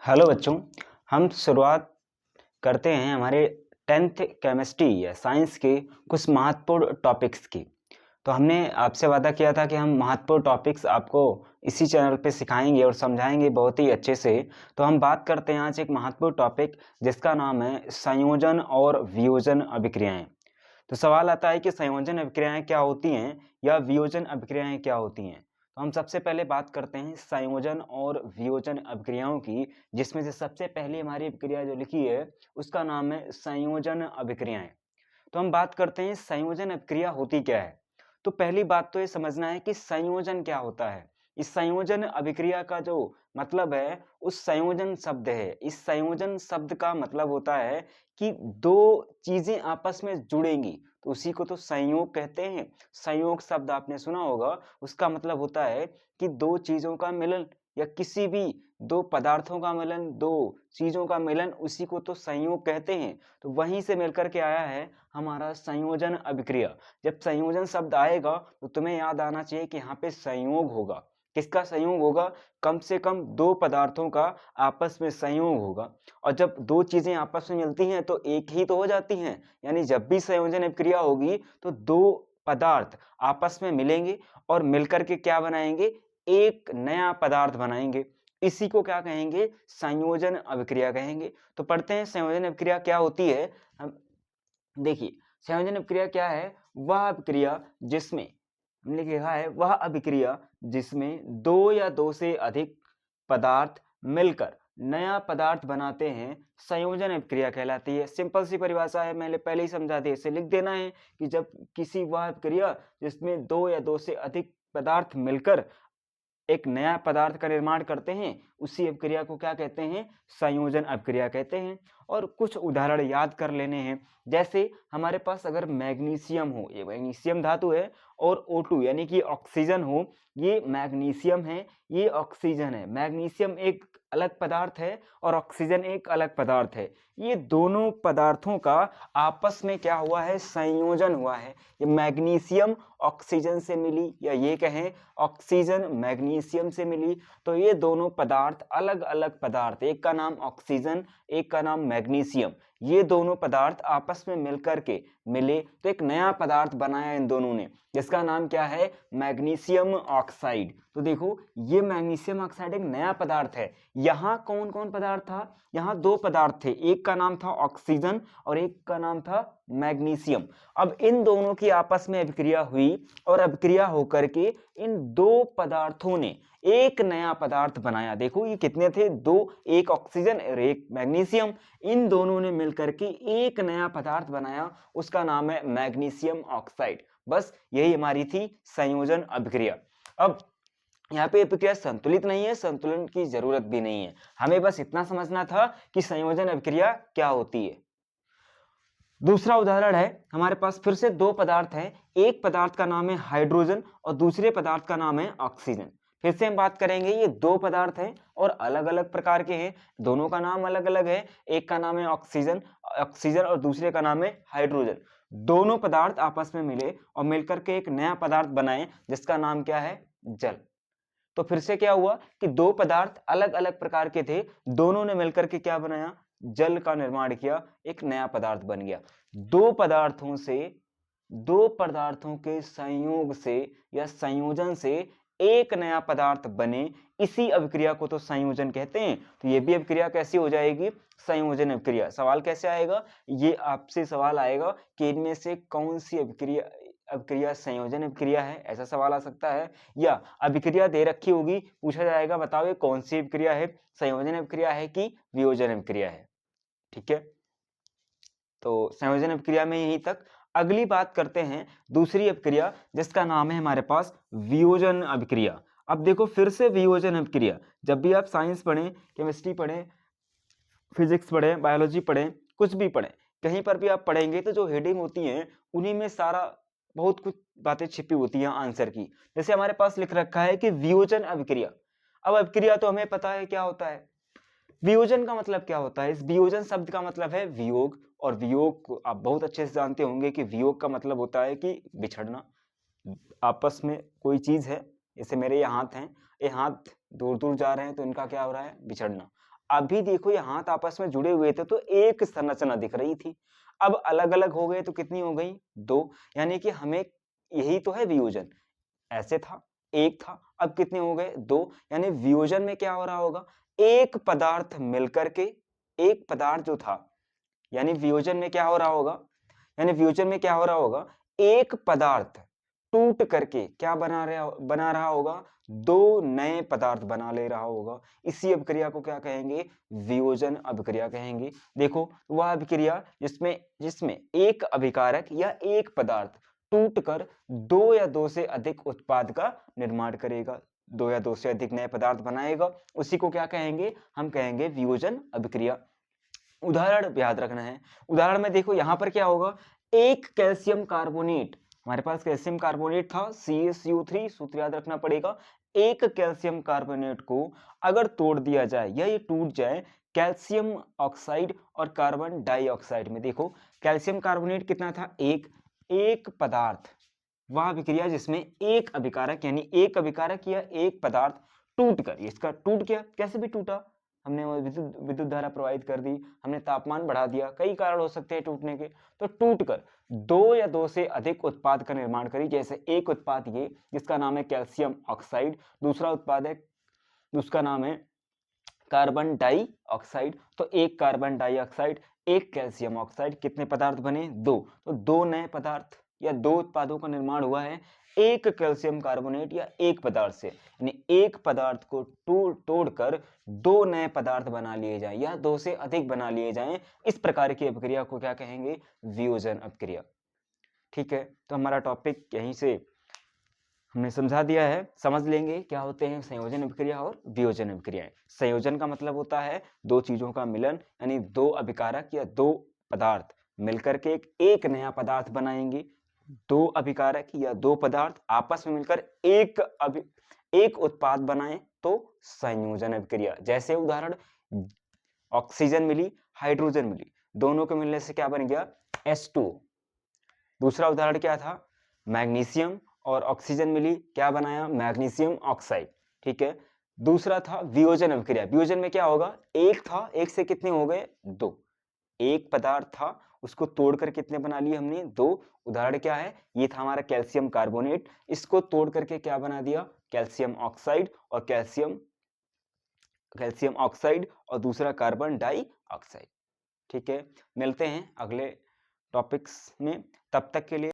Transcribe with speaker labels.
Speaker 1: Hello बच्चों, हम शुरुआत करते हैं हमारे 10th केमिस्ट्री या साइंस के कुछ महत्वपूर्ण टॉपिक्स की। तो हमने आपसे वादा किया था कि हम महत्वपूर्ण टॉपिक्स आपको इसी चैनल पे सिखाएंगे और समझाएंगे बहुत ही अच्छे से। तो हम बात करते हैं आज एक महत्वपूर्ण टॉपिक जिसका नाम है संयोजन और वियोजन अभिक्रियाएं। तो सवाल आता है कि संयोजन अभिक्रियाएं क्या होती हैं या वियोजन अभिक्रियाएं क्या होती हैं। तो हम सबसे पहले बात करते हैं संयोजन और वियोजन अभिक्रियाओं की, जिसमें से सबसे पहली हमारी अभिक्रिया जो लिखी है उसका नाम है संयोजन अभिक्रियाएं। तो हम बात करते हैं संयोजन अभिक्रिया होती क्या है। तो पहली बात तो ये समझना है कि संयोजन क्या होता है। इस संयोजन अभिक्रिया का जो मतलब है उस संयोजन शब्द है। इस संयोजन शब्द का मतलब होता है कि दो चीजें आपस में जुड़ेंगी तो उसी को तो संयोग कहते हैं। संयोग शब्द आपने सुना होगा, उसका मतलब होता है कि दो चीजों का मिलन या किसी भी दो पदार्थों का मिलन, दो चीजों का मिलन, उसी को तो संयोग कहते हैं। तो वहीं से मिलकर के आया है हमारा संयोजन अभिक्रिया। जब संयोजन शब्द आएगा तो तुम्हें याद आना चाहिए कि यहाँ पे संयोग होगा। किसका संयोग होगा? कम से कम दो पदार्थों का आपस में संयोग होगा। और जब दो चीजें आपस में मिलती हैं तो एक ही तो हो जाती हैं। यानी जब भी संयोजन अभिक्रिया होगी तो दो पदार्थ आपस में मिलेंगे और मिलकर के क्या बनाएंगे? एक नया पदार्थ बनाएंगे। इसी को क्या कहेंगे? संयोजन अभिक्रिया कहेंगे। तो पढ़ते हैं संयोजन अभिक्रिया क्या होती है। हम देखिए, संयोजन अभिक्रिया क्या है? वह अभिक्रिया जिसमें हमने लिखा है वह अभिक्रिया जिसमें दो या दो से अधिक पदार्थ मिलकर नया पदार्थ बनाते हैं, संयोजन अभिक्रिया कहलाती है। सिंपल सी परिभाषा है, मैंने पहले ही समझा दी। इसे लिख देना है कि जब किसी वह अभिक्रिया जिसमें दो या दो से अधिक पदार्थ मिलकर एक नया पदार्थ का निर्माण करते हैं, उसी अभिक्रिया को क्या कहते हैं? संयोजन अभिक्रिया कहते हैं। और कुछ उदाहरण याद कर लेने हैं। जैसे हमारे पास अगर मैग्नीशियम हो, ये मैग्नीशियम धातु है, और O2 यानी कि ऑक्सीजन हो, ये मैग्नीशियम है, ये ऑक्सीजन है। मैग्नीशियम एक अलग पदार्थ है और ऑक्सीजन एक अलग पदार्थ है। ये दोनों पदार्थों का आपस में क्या हुआ है? संयोजन हुआ है। ये मैग्नीशियम ऑक्सीजन से मिली, या ये कहें ऑक्सीजन मैग्नीशियम से मिली। तो ये दोनों पदार्थ अलग अलग पदार्थ, एक का नाम ऑक्सीजन, एक का नाम मैग्नीशियम, ये दोनों पदार्थ आपस में मिलकर के मिले तो एक नया पदार्थ बनाया इन दोनों ने, जिसका नाम क्या है? Magnesium oxide. तो देखो, ये मैग्नीशियम ऑक्साइड एक नया पदार्थ है। यहाँ कौन कौन पदार्थ था? यहाँ दो पदार्थ थे, एक का नाम था ऑक्सीजन और एक का नाम था मैग्नीशियम। अब इन दोनों की आपस में अभिक्रिया हुई और अभिक्रिया होकर के इन दो पदार्थों ने एक नया पदार्थ बनाया। देखो ये कितने थे? दो, एक ऑक्सीजन और एक मैग्नीशियम। इन दोनों ने मिलकर के एक नया पदार्थ बनाया, उसका नाम है मैग्नीशियम ऑक्साइड। बस यही हमारी थी संयोजन अभिक्रिया। अब यहाँ पे अभिक्रिया संतुलित नहीं है, संतुलन की जरूरत भी नहीं है। हमें बस इतना समझना था कि संयोजन अभिक्रिया क्या होती है। दूसरा उदाहरण है, हमारे पास फिर से दो पदार्थ हैं। एक पदार्थ का नाम है हाइड्रोजन और दूसरे पदार्थ का नाम है ऑक्सीजन। फिर से हम बात करेंगे, ये दो पदार्थ हैं और अलग अलग प्रकार के हैं, दोनों का नाम अलग अलग है। एक का नाम है ऑक्सीजन ऑक्सीजन और दूसरे का नाम है हाइड्रोजन। दोनों पदार्थ आपस में मिले और मिलकर के एक नया पदार्थ बनाए, जिसका नाम क्या है? जल। तो फिर से क्या हुआ कि दो पदार्थ अलग अलग प्रकार के थे, दोनों ने मिलकर के क्या बनाया? जल का निर्माण किया, एक नया पदार्थ बन गया। दो पदार्थों से, दो पदार्थों के संयोग से या संयोजन से एक नया पदार्थ बने, इसी अभिक्रिया को तो संयोजन कहते हैं। तो ये भी अभिक्रिया कैसी हो जाएगी? संयोजन अभिक्रिया। सवाल कैसे आएगा? ये आपसे सवाल आएगा कि इनमें से कौन सी अभिक्रिया अभिक्रिया संयोजन अभिक्रिया है, ऐसा सवाल आ सकता है। या अभिक्रिया दे रखी होगी, पूछा जाएगा बताओ ये कौन सी अभिक्रिया है, संयोजन अभिक्रिया है कि वियोजन अभिक्रिया है। ठीक है, तो संयोजन अभिक्रिया में यहीं तक। अगली बात करते हैं दूसरी अभिक्रिया, जिसका नाम है हमारे पास वियोजन अभिक्रिया। अब देखो, फिर से वियोजन अभिक्रिया, जब भी आप साइंस पढ़ें, केमिस्ट्री पढ़ें, फिजिक्स पढ़ें, बायोलॉजी पढ़ें, कुछ भी पढ़ें, कहीं पर भी आप पढ़ेंगे तो जो हेडिंग होती है उन्हीं में सारा बहुत कुछ बातें छिपी होती हैं आंसर की। जैसे हमारे पास लिख रखा है कि वियोजन अभिक्रिया। अब अभिक्रिया तो हमें पता है क्या होता है, वियोजन का मतलब क्या होता है? इस वियोजन शब्द का मतलब है वियोग, और वियोग को आप बहुत अच्छे से जानते होंगे कि वियोग का मतलब होता है कि बिछड़ना। आपस में कोई चीज है, जैसे मेरे ये हाथ हैं, ये हाथ दूर दूर जा रहे हैं तो इनका क्या हो रहा है? बिछड़ना। अभी देखो ये हाथ आपस में जुड़े हुए थे तो एक संरचना दिख रही थी, अब अलग अलग हो गए तो कितनी हो गई? 2। यानी कि हमें यही तो है वियोजन। ऐसे था, एक था, अब कितने हो गए? 2। यानी वियोजन में क्या हो रहा होगा? एक पदार्थ मिलकर के, एक पदार्थ जो था, यानी वियोजन में क्या हो रहा होगा? यानी वियोजन में क्या हो रहा होगा? एक पदार्थ टूट करके क्या बना रहा होगा? 2 नए पदार्थ बना ले रहा होगा। इसी अभिक्रिया को क्या कहेंगे? वियोजन अभिक्रिया कहेंगे। देखो, वह अभिक्रिया जिसमें जिसमें एक अभिकारक या एक पदार्थ टूटकर 2 या 2 से अधिक उत्पाद का निर्माण करेगा, 2 या 2 से अधिक नए पदार्थ बनाएगा, उसी को क्या कहेंगे? हम कहेंगे वियोजन अभिक्रिया। उदाहरण याद रखना है। उदाहरण में देखो यहाँ पर क्या होगा? एक कैल्शियम कार्बोनेट, हमारे पास कैल्शियम कार्बोनेट था CaCO3, सूत्र याद रखना पड़ेगा। एक कैल्शियम कार्बोनेट को अगर तोड़ दिया जाए या ये टूट जाए कैल्शियम ऑक्साइड और कार्बन डाइऑक्साइड में, देखो कैल्शियम कार्बोनेट कितना था? एक पदार्थ, वह अभिक्रिया जिसमें एक अभिकारक यानी एक अभिकारक या एक पदार्थ टूटकर, इसका टूट गया, कैसे भी टूटा, हमने वो विद्युत धारा प्रवाहित कर दी, हमने तापमान बढ़ा दिया, कई कारण हो सकते हैं टूटने के, तो टूटकर 2 या 2 से अधिक उत्पाद का निर्माण करी। जैसे एक उत्पाद ये जिसका नाम है कैल्शियम ऑक्साइड, दूसरा उत्पाद है उसका नाम है कार्बन डाइऑक्साइड। तो एक कार्बन डाइऑक्साइड, एक कैल्शियम ऑक्साइड, कितने पदार्थ बने? 2। तो 2 नए पदार्थ या 2 उत्पादों का निर्माण हुआ है एक कैल्शियम कार्बोनेट या एक पदार्थ से, यानी एक पदार्थ को तोड़कर 2 नए पदार्थ बना लिए जाएं या 2 से अधिक बना लिए जाएं। इस प्रकार की अभिक्रिया को क्या कहेंगे? वियोजन अभिक्रिया। ठीक है, तो हमारा टॉपिक यहीं से हमने समझा दिया है। समझ लेंगे क्या होते हैं संयोजन अभिक्रिया और वियोजन अभिक्रियाएं। संयोजन का मतलब होता है 2 चीजों का मिलन, यानी 2 अभिकारक या 2 पदार्थ मिलकर के एक नया पदार्थ बनाएंगे। 2 अभिकारक या 2 पदार्थ आपस में मिलकर एक उत्पाद बनाएं तो संयोजन अभिक्रिया। जैसे उदाहरण, ऑक्सीजन मिली, हाइड्रोजन मिली, दोनों के मिलने से क्या बन गया? H2। दूसरा उदाहरण क्या था? मैग्नीशियम और ऑक्सीजन मिली, क्या बनाया? Magnesium oxide. ठीक है, दूसरा था वियोजन अभिक्रिया। वियोजन में क्या होगा? एक था, एक से कितने हो गए? 2। एक पदार्थ था, उसको तोड़कर कितने बना लिए हमने? 2। उदाहरण क्या है? ये था हमारा कैल्शियम कार्बोनेट, इसको तोड़ करके क्या बना दिया? कैल्शियम ऑक्साइड और कैल्शियम ऑक्साइड और दूसरा कार्बन डाइऑक्साइड। ठीक है, मिलते हैं अगले टॉपिक्स में, तब तक के लिए